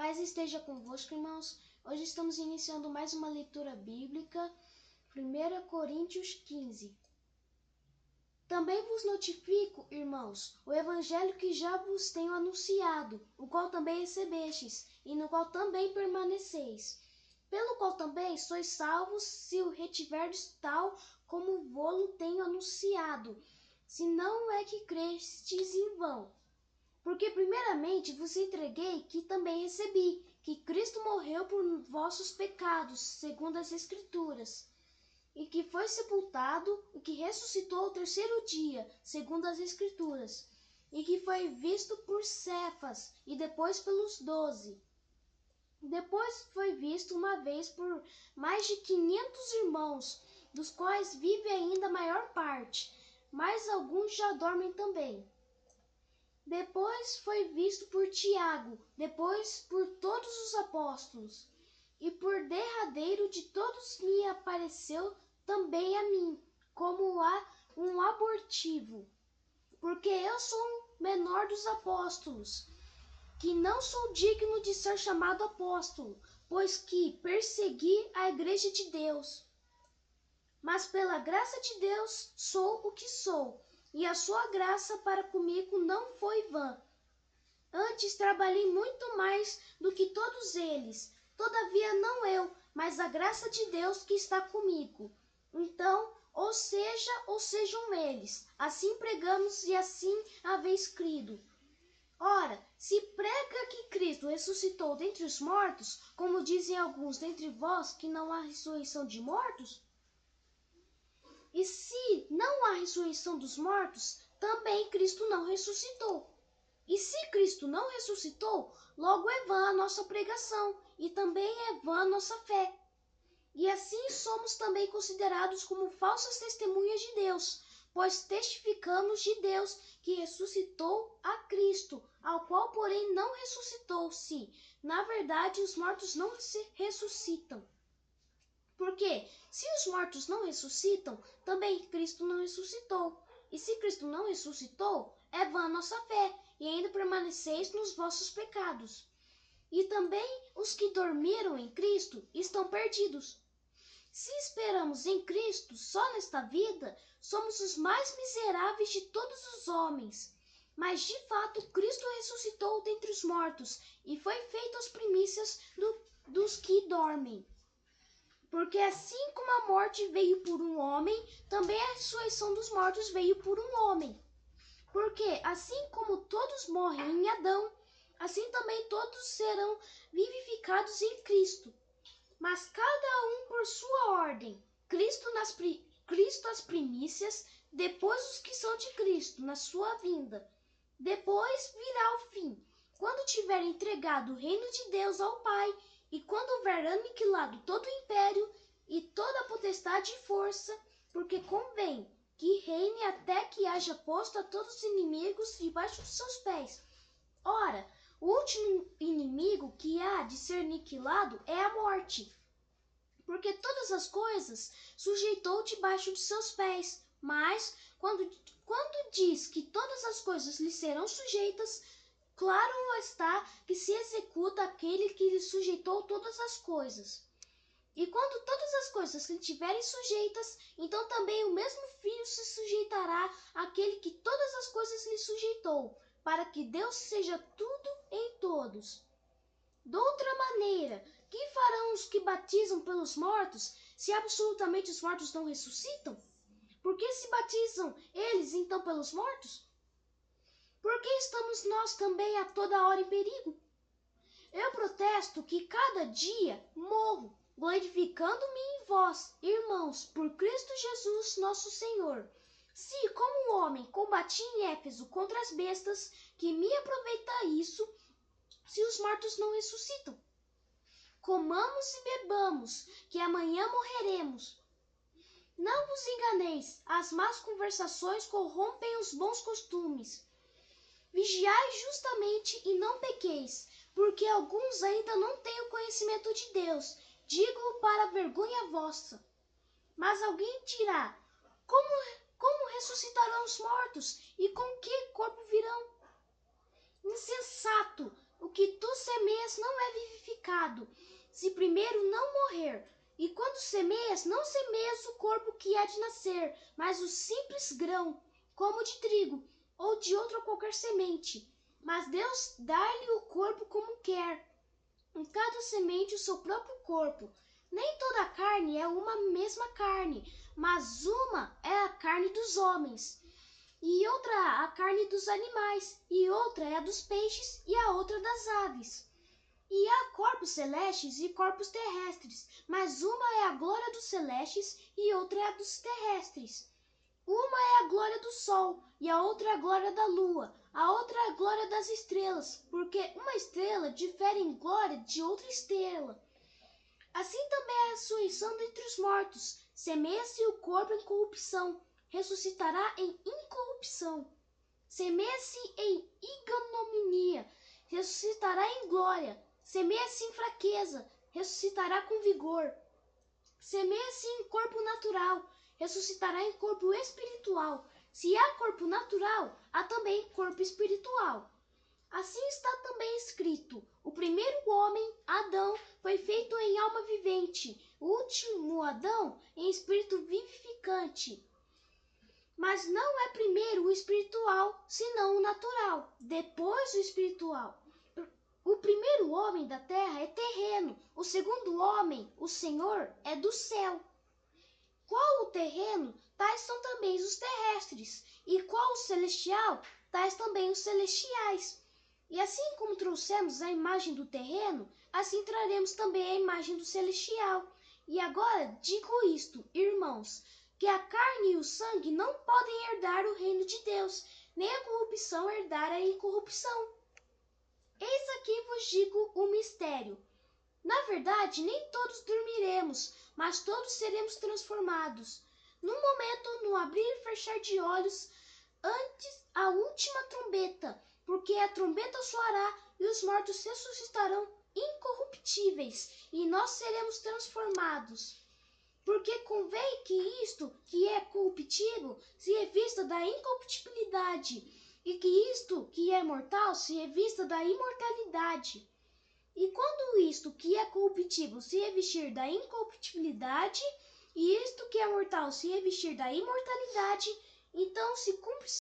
Paz esteja convosco, irmãos. Hoje estamos iniciando mais uma leitura bíblica, 1 Coríntios 15. Também vos notifico, irmãos, o evangelho que já vos tenho anunciado, o qual também recebestes, e no qual também permaneceis, pelo qual também sois salvos, se o retiverdes tal como vô-lo tenho anunciado, se não é que crestes em vão. Porque primeiramente vos entreguei que também recebi, que Cristo morreu por vossos pecados, segundo as Escrituras, e que foi sepultado, e que ressuscitou ao terceiro dia, segundo as Escrituras, e que foi visto por Cefas, e depois pelos 12. Depois foi visto uma vez por mais de 500 irmãos, dos quais vive ainda a maior parte, mas alguns já dormem também. Depois foi visto por Tiago, depois por todos os apóstolos, e por derradeiro de todos me apareceu também a mim, como um abortivo, porque eu sou o menor dos apóstolos, que não sou digno de ser chamado apóstolo, pois que persegui a igreja de Deus. Mas pela graça de Deus sou o que sou, e a sua graça para comigo não foi vã. Antes trabalhei muito mais do que todos eles, todavia não eu, mas a graça de Deus que está comigo. Então, ou sejam eles, assim pregamos e assim haveis crido. Ora, se prega que Cristo ressuscitou dentre os mortos, como dizem alguns dentre vós que não há ressurreição de mortos? E se não há ressurreição dos mortos, também Cristo não ressuscitou. E se Cristo não ressuscitou, logo é vã a nossa pregação, e também é vã a nossa fé. E assim somos também considerados como falsas testemunhas de Deus, pois testificamos de Deus que ressuscitou a Cristo, ao qual, porém, não ressuscitou, se, na verdade, os mortos não se ressuscitam. Porque, se os mortos não ressuscitam, também Cristo não ressuscitou. E se Cristo não ressuscitou, é vã a nossa fé, e ainda permaneceis nos vossos pecados. E também os que dormiram em Cristo estão perdidos. Se esperamos em Cristo só nesta vida, somos os mais miseráveis de todos os homens. Mas, de fato, Cristo ressuscitou dentre os mortos, e foi feito as primícias dos que dormem. Porque assim como a morte veio por um homem, também a ressurreição dos mortos veio por um homem. Porque assim como todos morrem em Adão, assim também todos serão vivificados em Cristo. Mas cada um por sua ordem. Cristo as primícias, depois os que são de Cristo, na sua vinda. Depois virá o fim, quando tiver entregado o reino de Deus ao Pai, e quando houver aniquilado todo o império e toda a potestade e força, porque convém que reine até que haja posto a todos os inimigos debaixo dos seus pés. Ora, o último inimigo que há de ser aniquilado é a morte, porque todas as coisas sujeitou debaixo de seus pés. Mas, quando diz que todas as coisas lhe serão sujeitas, claro está que se executa aquele que lhe sujeitou todas as coisas. E quando todas as coisas lhe tiverem sujeitas, então também o mesmo Filho se sujeitará àquele que todas as coisas lhe sujeitou, para que Deus seja tudo em todos. De outra maneira, que farão os que batizam pelos mortos, se absolutamente os mortos não ressuscitam? Por que se batizam eles então pelos mortos? Por que estamos nós também a toda hora em perigo? Eu protesto que cada dia morro, glorificando-me em vós, irmãos, por Cristo Jesus nosso Senhor. Se, como um homem, combati em Éfeso contra as bestas, que me aproveita isso, se os mortos não ressuscitam? Comamos e bebamos, que amanhã morreremos. Não vos enganeis, as más conversações corrompem os bons costumes. Vigiai justamente e não pequeis, porque alguns ainda não têm o conhecimento de Deus. Digo-o para vergonha vossa. Mas alguém dirá, como ressuscitarão os mortos, e com que corpo virão? Insensato! o que tu semeias não é vivificado, se primeiro não morrer. E quando semeias, não semeias o corpo que há de nascer, mas o simples grão, como de trigo, ou de outra qualquer semente. Mas Deus dá-lhe o corpo como quer, em cada semente o seu próprio corpo. Nem toda a carne é uma mesma carne, mas uma é a carne dos homens, e outra a carne dos animais, e outra é a dos peixes, e a outra das aves. E há corpos celestes e corpos terrestres, mas uma é a glória dos celestes e outra é a dos terrestres. Uma é a glória do sol e a outra é a glória da lua, a outra é a glória das estrelas, porque uma estrela difere em glória de outra estrela. Assim também é a ressurreição dentre os mortos. Semeia-se o corpo em corrupção, ressuscitará em incorrupção. Semeia-se em ignominia, ressuscitará em glória. Semeia-se em fraqueza, ressuscitará com vigor. Semeia-se em corpo natural, ressuscitará em corpo espiritual. Se há corpo natural, há também corpo espiritual. Assim está também escrito: o primeiro homem, Adão, foi feito em alma vivente, o último Adão em espírito vivificante. Mas não é primeiro o espiritual, senão o natural, depois o espiritual. O primeiro homem da terra é terreno, o segundo homem, o Senhor, é do céu. Qual o terreno, tais são também os terrestres, e qual o celestial, tais também os celestiais. E assim como trouxemos a imagem do terreno, assim traremos também a imagem do celestial. E agora digo isto, irmãos, que a carne e o sangue não podem herdar o reino de Deus, nem a corrupção herdar a incorrupção. Eis aqui vos digo o mistério. Na verdade, nem todos dormiremos, mas todos seremos transformados. Num momento, no abrir e fechar de olhos, antes a última trombeta, porque a trombeta soará e os mortos ressuscitarão incorruptíveis, e nós seremos transformados. Porque convém que isto, que é corruptível, se revista da incorruptibilidade, e que isto, que é mortal, se revista da imortalidade. E quando isto, que é corruptível, se revestir da incorruptibilidade, e isto, que é mortal, se revestir da imortalidade, então se cumpre